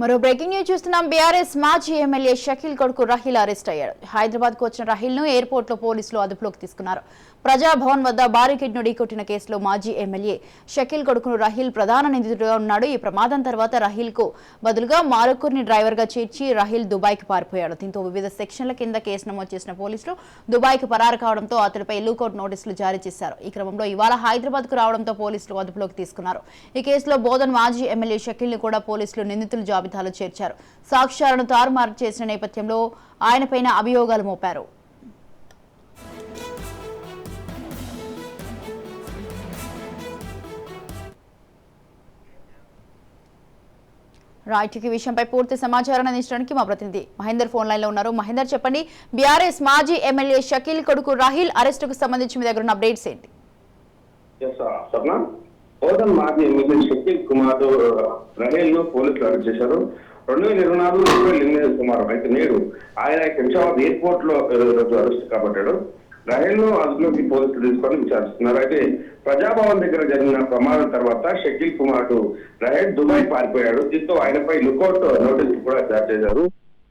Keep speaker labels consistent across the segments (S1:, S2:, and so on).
S1: మరో breaking news చూస్తున్నాం. BRS మాజీ ఎమ్మెల్యే షకీల్ కొడుకు రాహిల్ అరెస్ట్ అయ్యాడు. హైదరాబాద్ కు వచ్చిన రాహిల్ ను ఎయిర్పోర్ట్ లో పోలీసులు అదుపులోకి తీసుకున్నారు. ప్రజాభవన్ వద్ద బారికేడ్ ను ఢీకొట్టిన కేసులో మాజీ ఎమ్మెల్యే షకీల్ కొడుకును రాహిల్ ప్రధాన నిందితుడిగా ఉన్నాడు. ఈ ప్రమాదం తర్వాత రాహిల్ కు బదులుగా మారుకూర్ని డ్రైవర్ గా చేర్చి రాహిల్ దుబాయ్ కి పారిపోయాడు. దీంతో వివిధ సెక్షన్ల కింద కేసు నమోదు చేసిన పోలీసులు దుబాయ్ కి పరారు కావడంతో అతడిపై లూకౌట్ నోటీసులు జారీ చేశారు. ఈ క్రమంలో ఇవాళ హైదరాబాద్ కు రావడంతో పోలీసులు అదుపులోకి తీసుకున్నారు. ఈ కేసులో బోధన్ మాజీ ఎమ్మెల్యే షకీల్ ను కూడా పోలీసులు నిందితుల జాబితాలో చేర్చారు. సాక్ష్యాలను తారుమారు చేసిన నేపథ్యంలో ఆయనపైన అభియోగాలు మోపారు. రైట్, ఈ విషయంపై పూర్తి సమాచారాన్ని అందించడానికి మా ప్రతినిధి మహేందర్ ఫోన్ లైన్ లో ఉన్నారు. మహేందర్, చెప్పండి, బీఆర్ఎస్ మాజీ ఎమ్మెల్యే షకీల్ కొడుకు రాహిల్ అరెస్టుకు సంబంధించి మీ దగ్గర ఉన్న అప్డేట్స్ ఏంటి?
S2: మాజీ ఎమ్మెల్యే షకీల్ కుమార్ రాహిల్ ను పోలీసులు అరెస్ట్ చేశారు. 2024 ఏప్రిల్ 8 సుమారు అయితే నేడు ఆయన శంషాబాద్ ఎయిర్పోర్ట్ లో అరెస్ట్ కాబట్టాడు. రాహిల్ ను అదుపులోకి పోలీసులు తీసుకొని విచారిస్తున్నారు. అయితే ప్రజాభవన్ దగ్గర జరిగిన ప్రమాదం తర్వాత షకీల్ కుమార్ రాహిల్ దుబాయ్ పారిపోయాడు. దీంతో ఆయనపై లుకౌట్ నోటీసులు కూడా జారీ చేశారు.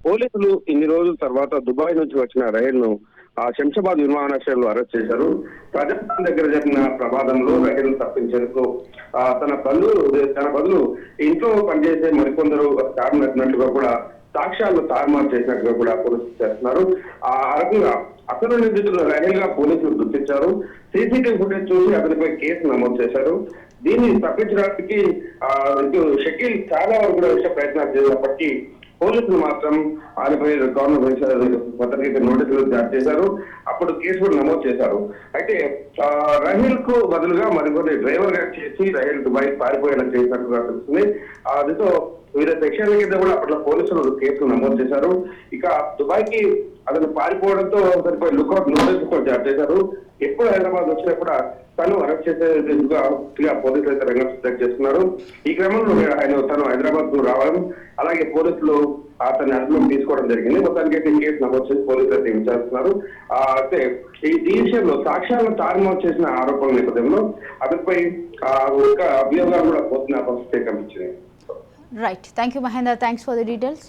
S2: పోలీసులు ఇన్ని రోజుల తర్వాత దుబాయ్ నుంచి వచ్చిన రాహిల్ ను శంషాబాద్ విమానాశ్రయంలో అరెస్ట్ చేశారు. ప్రజాభవన్ దగ్గర జరిగిన ప్రమాదంలో రాహిల్ తప్పించేందుకు తన బదులు ఇంట్లో పనిచేసే మరికొందరు కారణట్లుగా కూడా సాక్ష్యాలను తారుమారు చేసినట్టుగా కూడా పోలీసులు చేస్తున్నారు. ఆ రకంగా అసలు నిందితులు రాహిల్ గా పోలీసులు గుర్తించారు. సీసీటీవీ ఫుటేజ్ చూసి అతనిపై కేసు నమోదు చేశారు. దీన్ని తప్పించడానికి షకీల్ చాలా వరకు కూడా ప్రయత్నాలు చేసినప్పటికీ పోలీసులు మాత్రం ఆయనపై గవర్నమెంట్ భద్రతకి నోటీసులు జారీ చేశారు. అప్పుడు కేసు కూడా నమోదు చేశారు. అయితే రాహిల్ కు బదులుగా మరికొన్ని డ్రైవర్ గా చేసి రాహిల్ దుబాయ్ పారిపోయేలా చేసినట్టుగా తెలుస్తుంది. దీంతో వివిధ సెక్షన్ల కింద కూడా అప్పట్లో పోలీసులు కేసులు నమోదు చేశారు. ఇక దుబాయ్ కి అతను పారిపోవడంతో అతనిపై లుకౌట్ నోటీసులు జారీ చేశారు. ఎప్పుడు హైదరాబాద్ వచ్చినా కూడా తను అరెస్ట్ చేసేందుగా పోలీసులు అయితే రంగం సిద్ధం చేస్తున్నారు. ఈ క్రమంలో తను హైదరాబాద్ కు రావడం, అలాగే పోలీసులు అతన్ని అదుపులోకి తీసుకోవడం జరిగింది. మొత్తానికి కేసు నమోదు చేసి పోలీసులు అయితే విచారిస్తున్నారు. అయితే ఈ విషయంలో సాక్ష్యాలను తారుమారు చేసిన ఆరోపణల నేపథ్యంలో అతనిపై ఒక అభియోగాలు కూడా పోతున్న పరిస్థితి కనిపించింది.
S1: Right, thank you Mahender, thanks for the details.